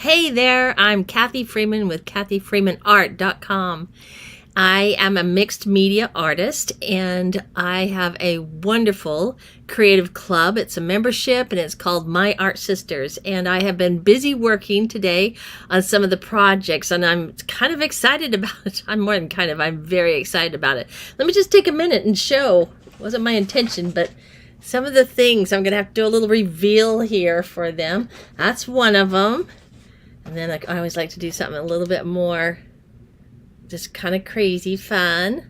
Hey there, I'm Kathy Freeman with KathyFreemanArt.com. I am a mixed media artist and I have a wonderful creative club. It's a membership and it's called My Art Sisters. And I have been busy working today on some of the projects and I'm kind of excited about it. I'm very excited about it. Let me just take a minute and show. It wasn't my intention, but some of the things I'm going to have to do a little reveal here for them. That's one of them. And then I always like to do something a little bit more just kind of crazy fun.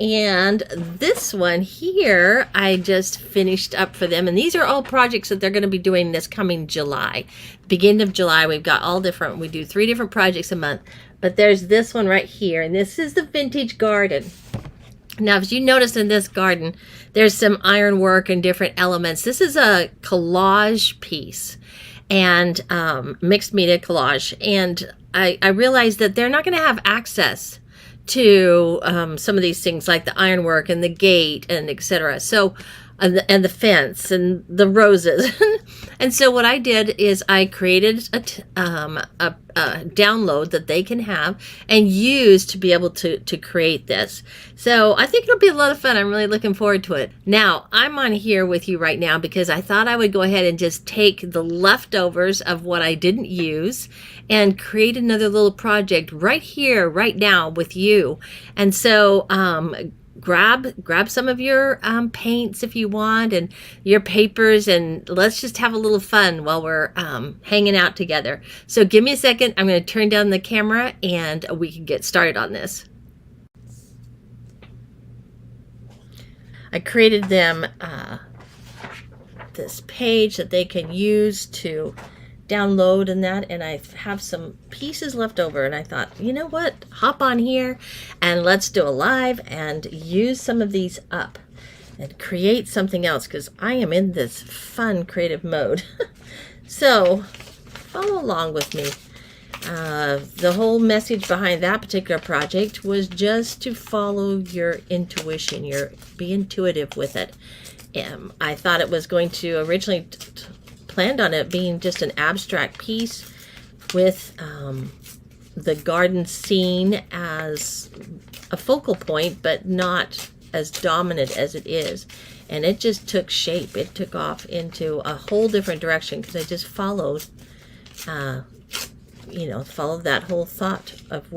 And this one here, I just finished up for them. And these are all projects that they're going to be doing this coming July. Beginning of July, we've got all different, we do 3 different projects a month. But there's this one right here, and this is the vintage garden. Now, as you notice in this garden, there's some ironwork and different elements. This is a collage piece and mixed media collage. And I realized that they're not going to have access to some of these things like the ironwork and the gate and etc. So, and the fence and the roses. And so what I did is I created a download that they can have and use to be able to create this. So I think it'll be a lot of fun. I'm really looking forward to it. Now, I'm on here with you right now because I thought I would go ahead and just take the leftovers of what I didn't use and create another little project right here, right now with you. And so, grab some of your paints if you want and your papers, and let's just have a little fun while we're hanging out together. So give me a second. I'm going to turn down the camera and we can get started on this. I created them this page that they can use to download and that, and I have some pieces left over, and I thought, you know what, hop on here and let's do a live and use some of these up and create something else, because I am in this fun creative mode. So follow along with me. The whole message behind that particular project was just to follow your intuition, be intuitive with it. I thought it was going to originally planned on it being just an abstract piece with the garden scene as a focal point, but not as dominant as it is. And it just took shape. It took off into a whole different direction because I just followed, followed that whole thought of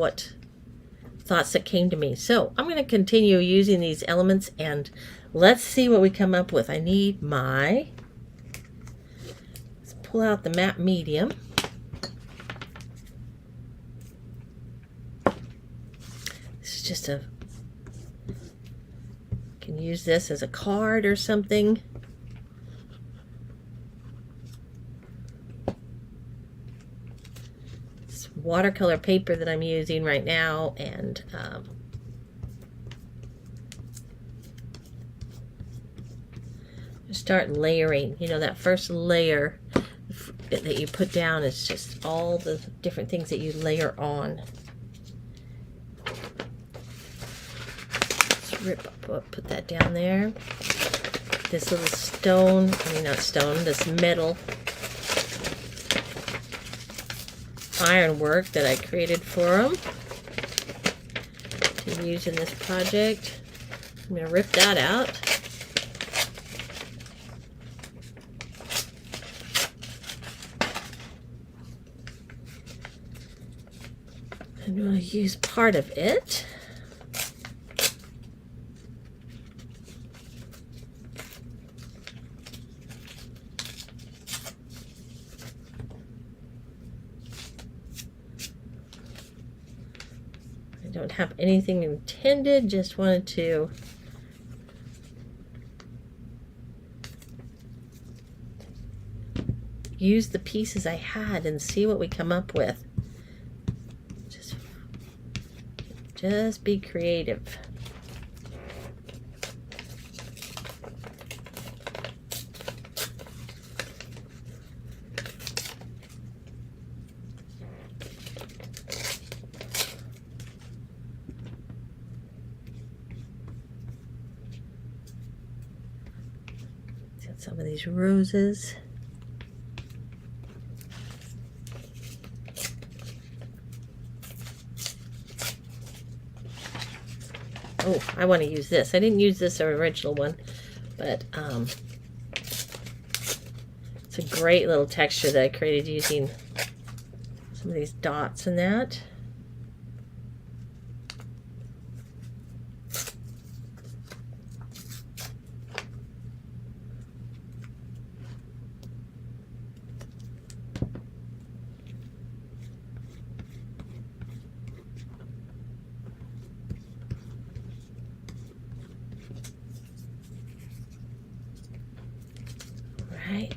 thoughts that came to me. So I'm going to continue using these elements and let's see what we come up with. I need my... pull out the matte medium. This is just can use this as a card or something. It's watercolor paper that I'm using right now, and start layering. You know, that first layer that you put down is just all the different things that you layer on. Let's put that down there. This little stone, this metal ironwork that I created for them to use in this project. I'm going to rip that out. I'm going to use part of it. I don't have anything intended, just wanted to use the pieces I had and see what we come up with. Just be creative. Got some of these roses. Oh, I want to use this. I didn't use this original one, but it's a great little texture that I created using some of these dots and that. Right.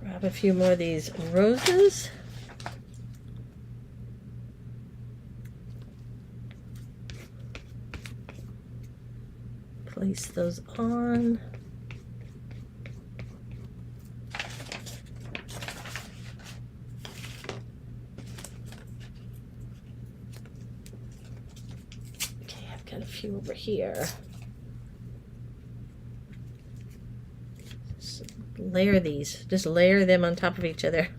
Grab a few more of these roses. Place those on. Okay, I've got a few over here. Just layer these. Just layer them on top of each other.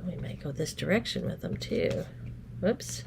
We might go this direction with them too. Whoops.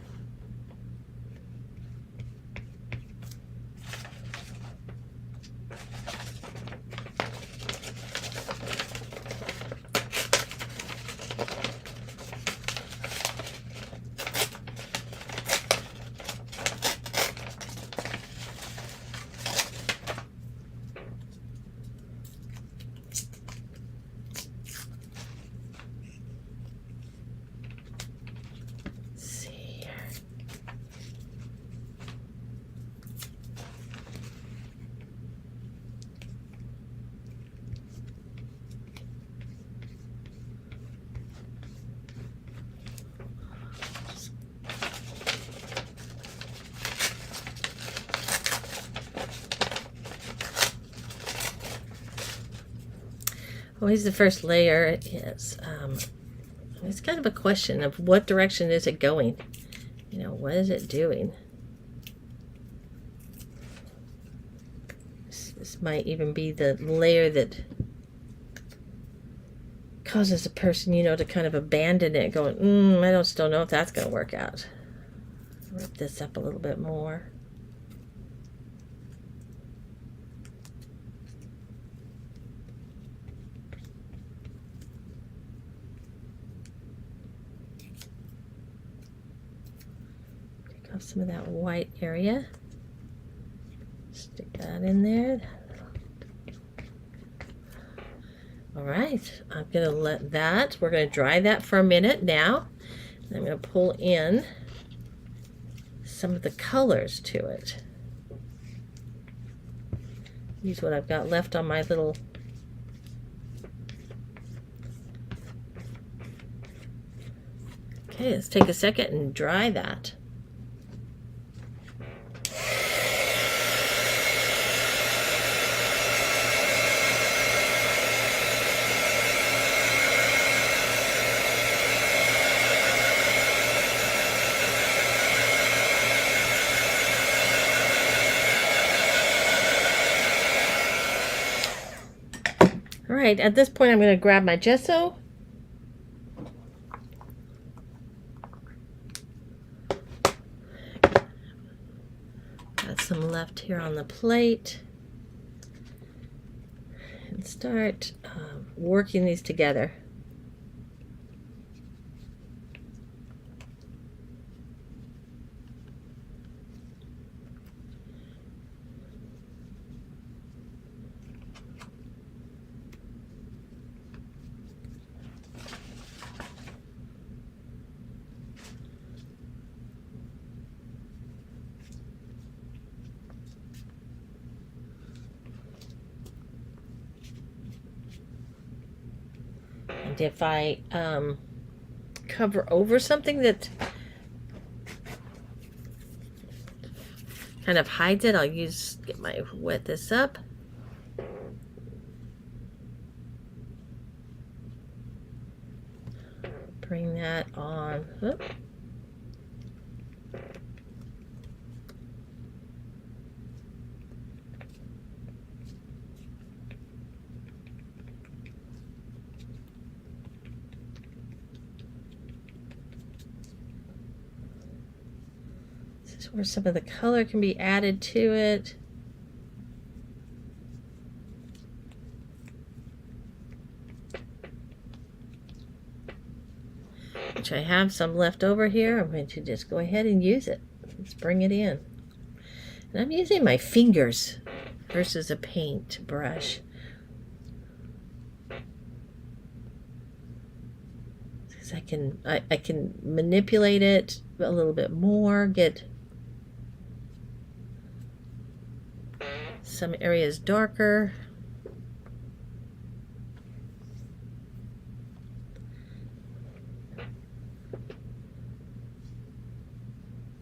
Always the first layer is, it's kind of a question of what direction is it going? You know, what is it doing? This might even be the layer that causes a person, you know, to kind of abandon it, going, I don't still know if that's going to work out. Rip this up a little bit more. Some of that white area. Stick that in there. All right, I'm gonna let that, we're gonna dry that for a minute now. I'm gonna pull in some of the colors to it. Use what I've got left on my little Okay, let's take a second and dry that. All right, at this point I'm going to grab my gesso. Got some left here on the plate. And start working these together. And if I cover over something that kind of hides it, I'll wet this up. bring that on. Oop. This is where some of the color can be added to it. Which I have some left over here. I'm going to just go ahead and use it. Let's bring it in. And I'm using my fingers versus a paint brush. Because I can manipulate it a little bit more, get some areas darker.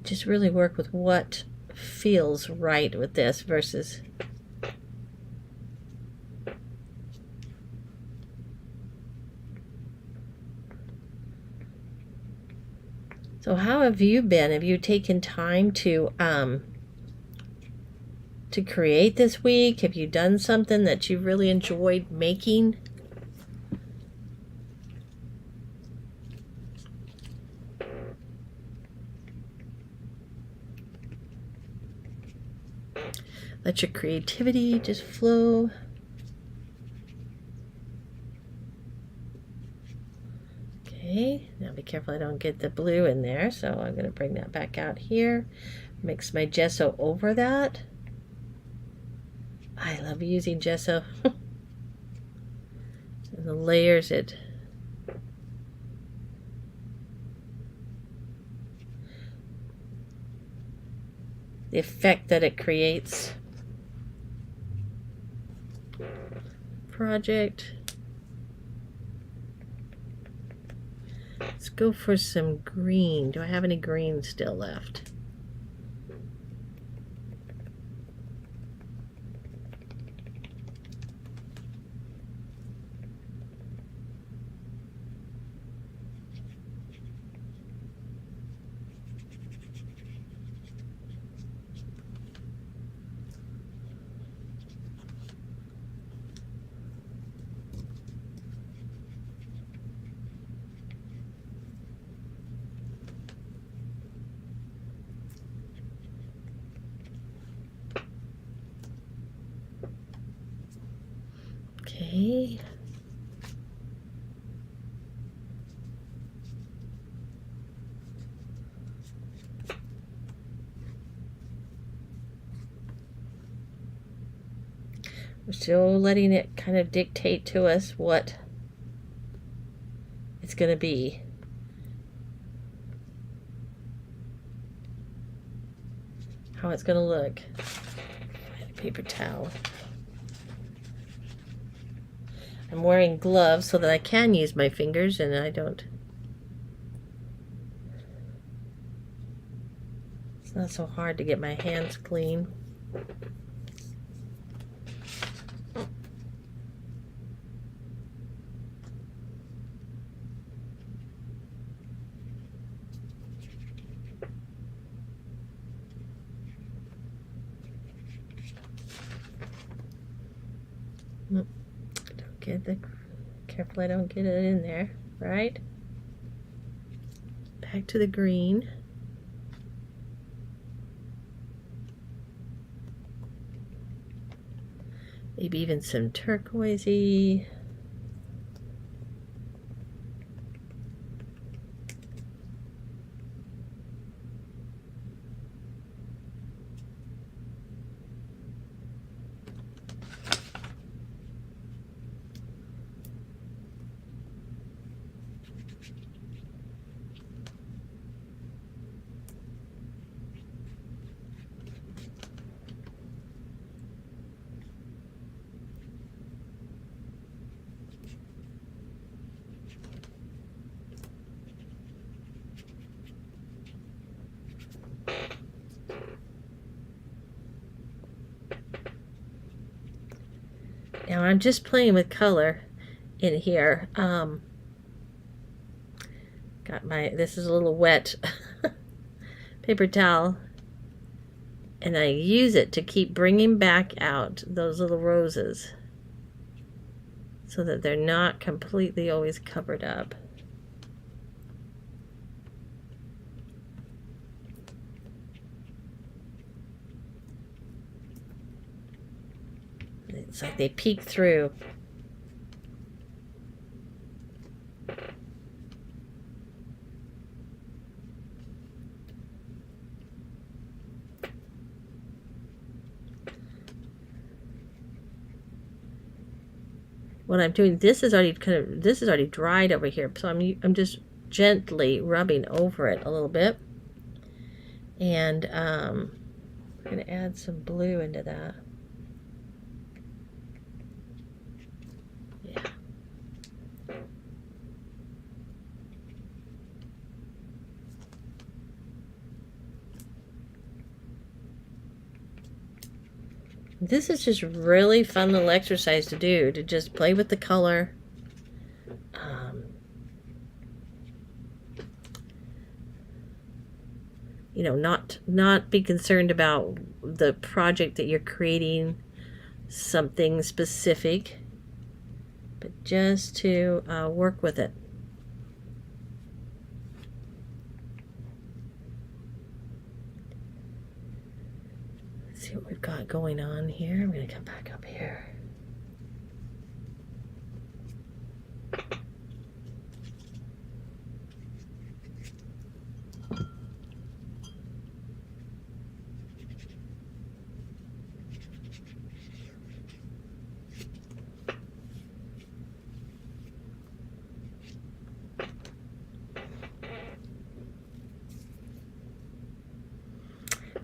Just really work with what feels right with this versus so how have you been? Have you taken time to create this week? Have you done something that you really enjoyed making? Let your creativity just flow. Okay, now be careful I don't get the blue in there, so I'm going to bring that back out here. Mix my gesso over that. I love using gesso. And the layers the effect that it creates. Project. Let's go for some green. Do I have any green still left? Okay. We're still letting it kind of dictate to us what it's going to be. How it's going to look. Find a paper towel. I'm wearing gloves so that I can use my fingers and I don't. It's not so hard to get my hands clean. Don't get the careful I don't get it in there, right? Back to the green. Maybe even some turquoisey. Now I'm just playing with color in here. Got this is a little wet paper towel, and I use it to keep bringing back out those little roses so that they're not completely always covered up. It's like they peek through. What I'm doing, this is already dried over here, so I'm just gently rubbing over it a little bit, and I'm going to add some blue into that. Yeah. This is just really fun little exercise to do, to just play with the color. You know, not be concerned about the project that you're creating, something specific, but just to work with it. Let's see what we've got going on here. I'm going to come back up here.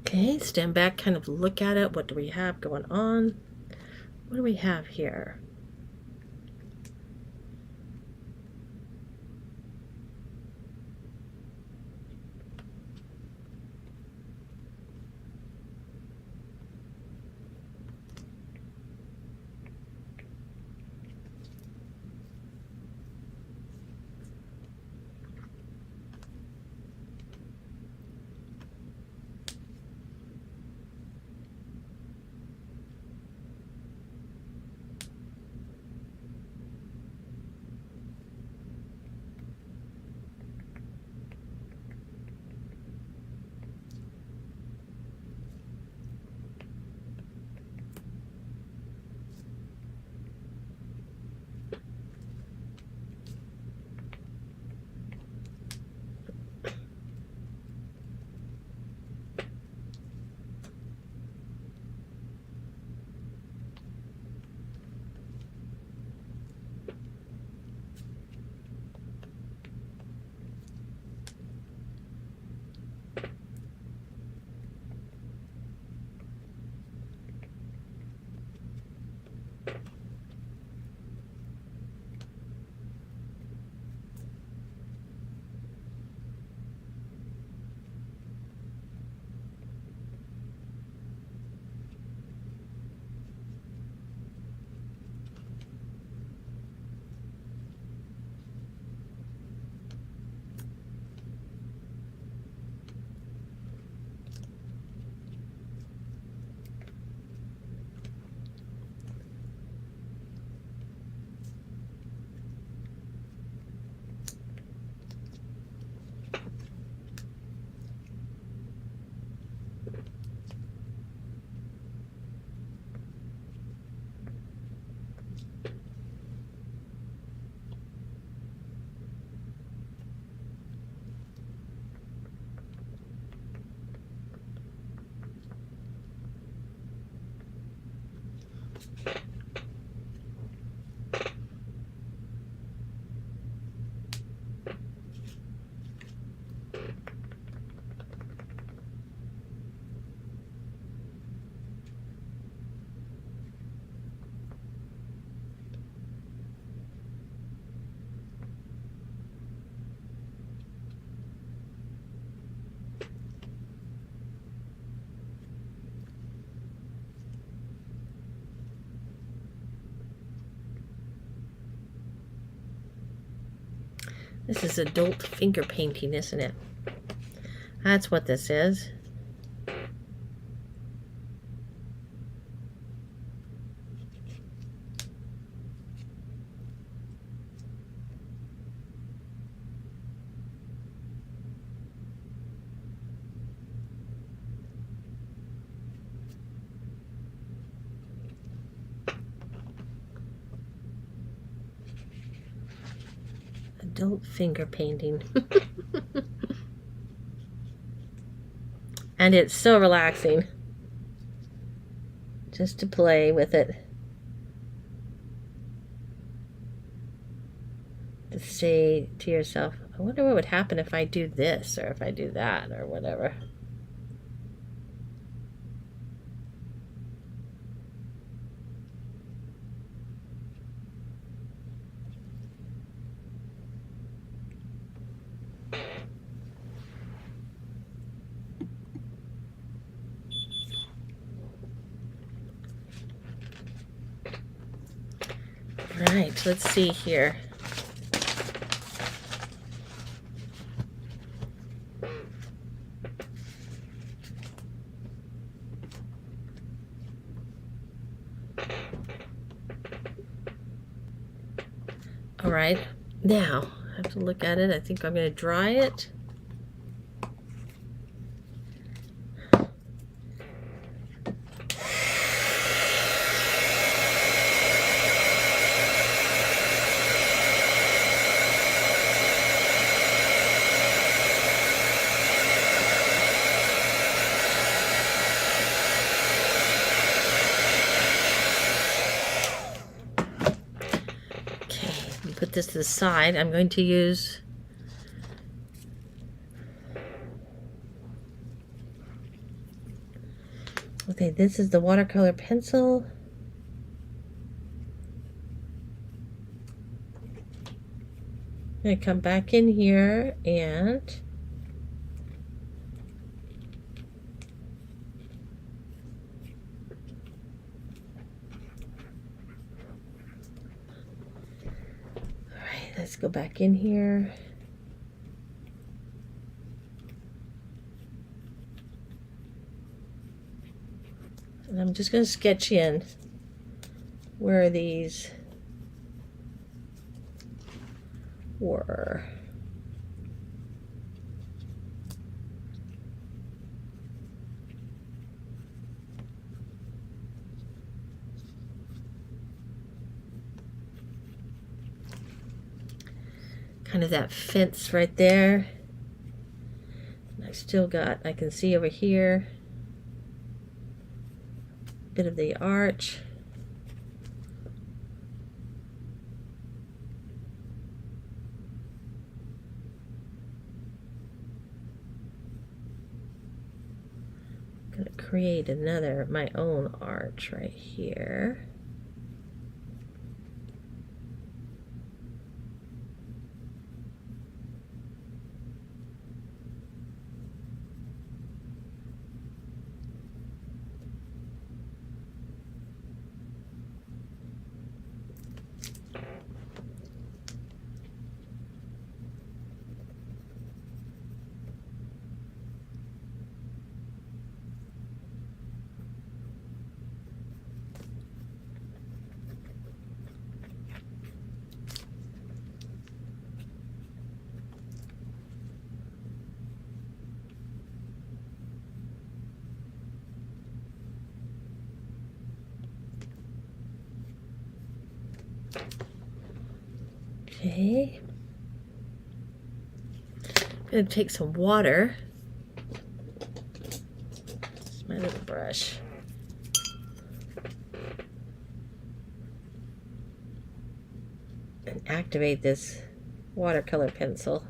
Okay, stand back, kind of look at it. What do we have going on? What do we have here? This is adult finger painting, isn't it? That's what this is. Adult finger painting. And it's so relaxing just to play with it. To say to yourself, I wonder what would happen if I do this or if I do that or whatever. Right, let's see here. All right, now I have to look at it. I think I'm going to dry it. Put this to the side. I'm going to use okay, this is the watercolor pencil. I'm going to come back in here and let's go back in here. And I'm just going to sketch in where these were. Kind of that fence right there. And I've still got, I can see over here, a bit of the arch. I'm going to create another, my own arch right here. Okay. I'm going to take some water. It's my little brush. And activate this watercolor pencil.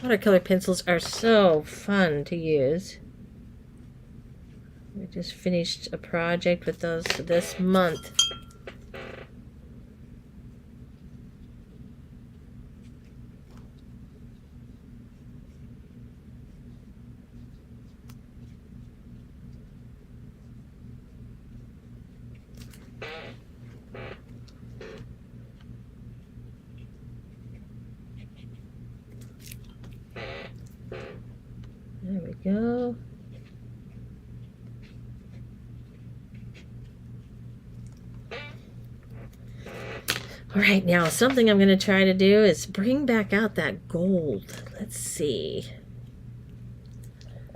Watercolor pencils are so fun to use. We just finished a project with those this month. There we go. All right, now something I'm going to try to do is bring back out that gold. Let's see.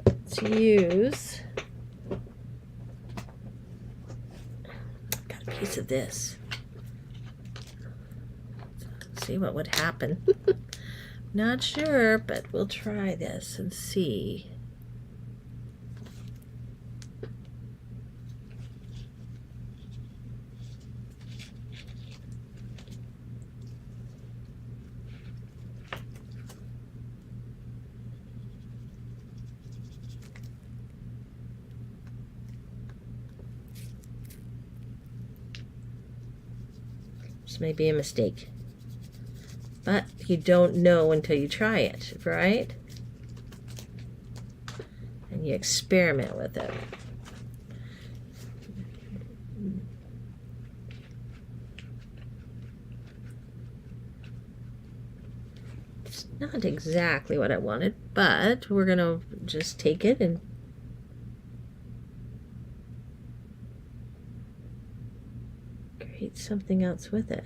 Let's use, got a piece of this. See what would happen. Not sure, but we'll try this and see. This may be a mistake, but you don't know until you try it, right? And you experiment with it. It's not exactly what I wanted, but we're gonna just take it and create something else with it.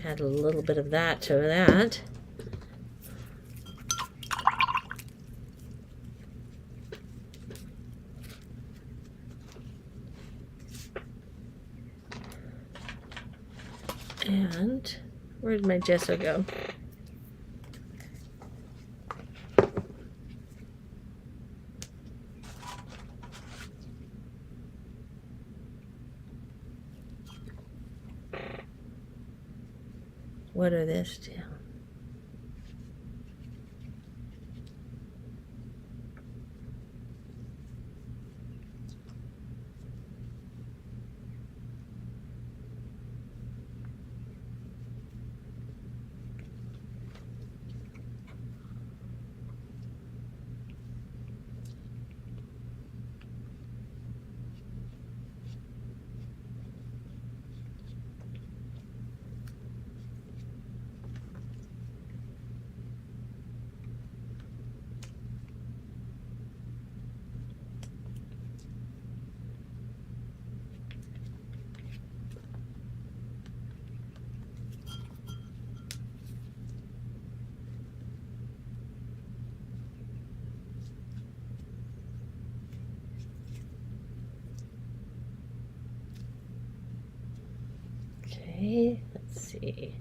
Add a little bit of that to that. And where did my gesso go? What are this do? Okay, let's see.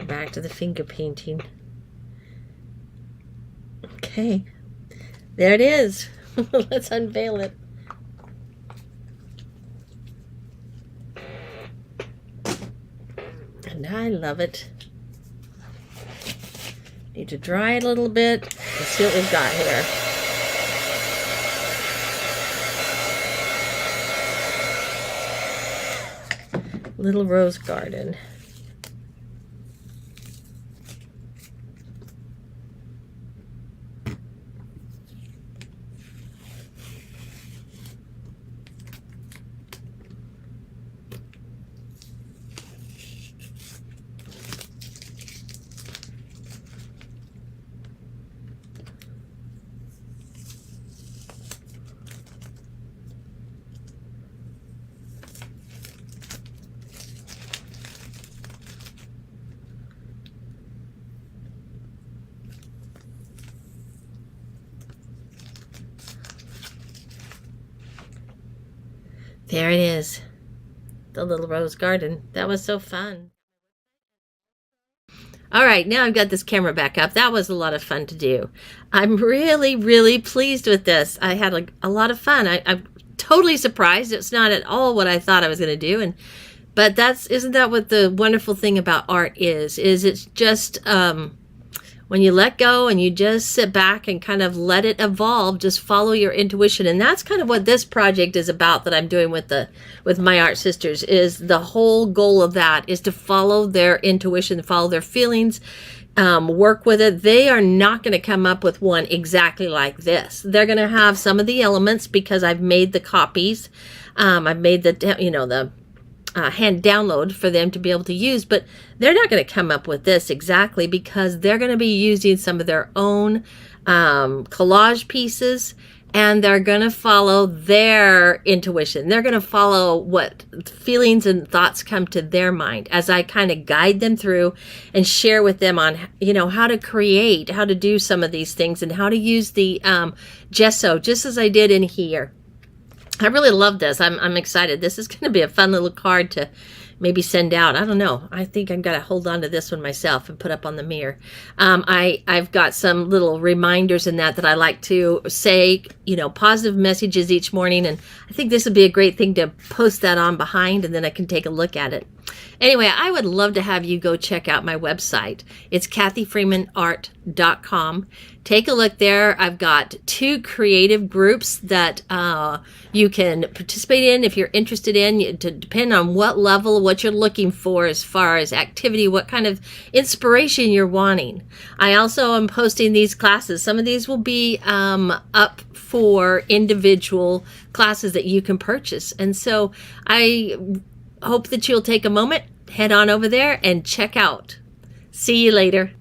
Back to the finger painting. Okay, there it is. Let's unveil it. And I love it. Need to dry it a little bit. Let's see what we've got here. Little rose garden. There it is. The little rose garden. That was so fun. All right, now I've got this camera back up. That was a lot of fun to do. I'm really, really pleased with this. I had a lot of fun. I'm totally surprised. It's not at all what I thought I was going to do. But isn't that what the wonderful thing about art is it's just when you let go and you just sit back and kind of let it evolve, just follow your intuition. And that's kind of what this project is about that I'm doing with my art sisters. Is the whole goal of that is to follow their intuition, follow their feelings, work with it. They are not going to come up with one exactly like this. They're going to have some of the elements because I've made the copies. I've made the hand download for them to be able to use, but they're not going to come up with this exactly because they're going to be using some of their own collage pieces, and they're going to follow their intuition. They're going to follow what feelings and thoughts come to their mind as I kind of guide them through and share with them on, how to create, how to do some of these things, and how to use the gesso, just as I did in here. I really love this. I'm excited. This is going to be a fun little card to maybe send out. I don't know. I think I've got to hold on to this one myself and put up on the mirror. I've got some little reminders in that I like to say, positive messages each morning. And I think this would be a great thing to post that on behind, and then I can take a look at it. Anyway, I would love to have you go check out my website. It's kathyfreemanart.com. Take a look there. I've got 2 creative groups that you can participate in if you're interested in, to depend on what level, what you're looking for as far as activity, what kind of inspiration you're wanting. I also am posting these classes. Some of these will be up for individual classes that you can purchase. And so I hope that you'll take a moment, head on over there and check out. See you later.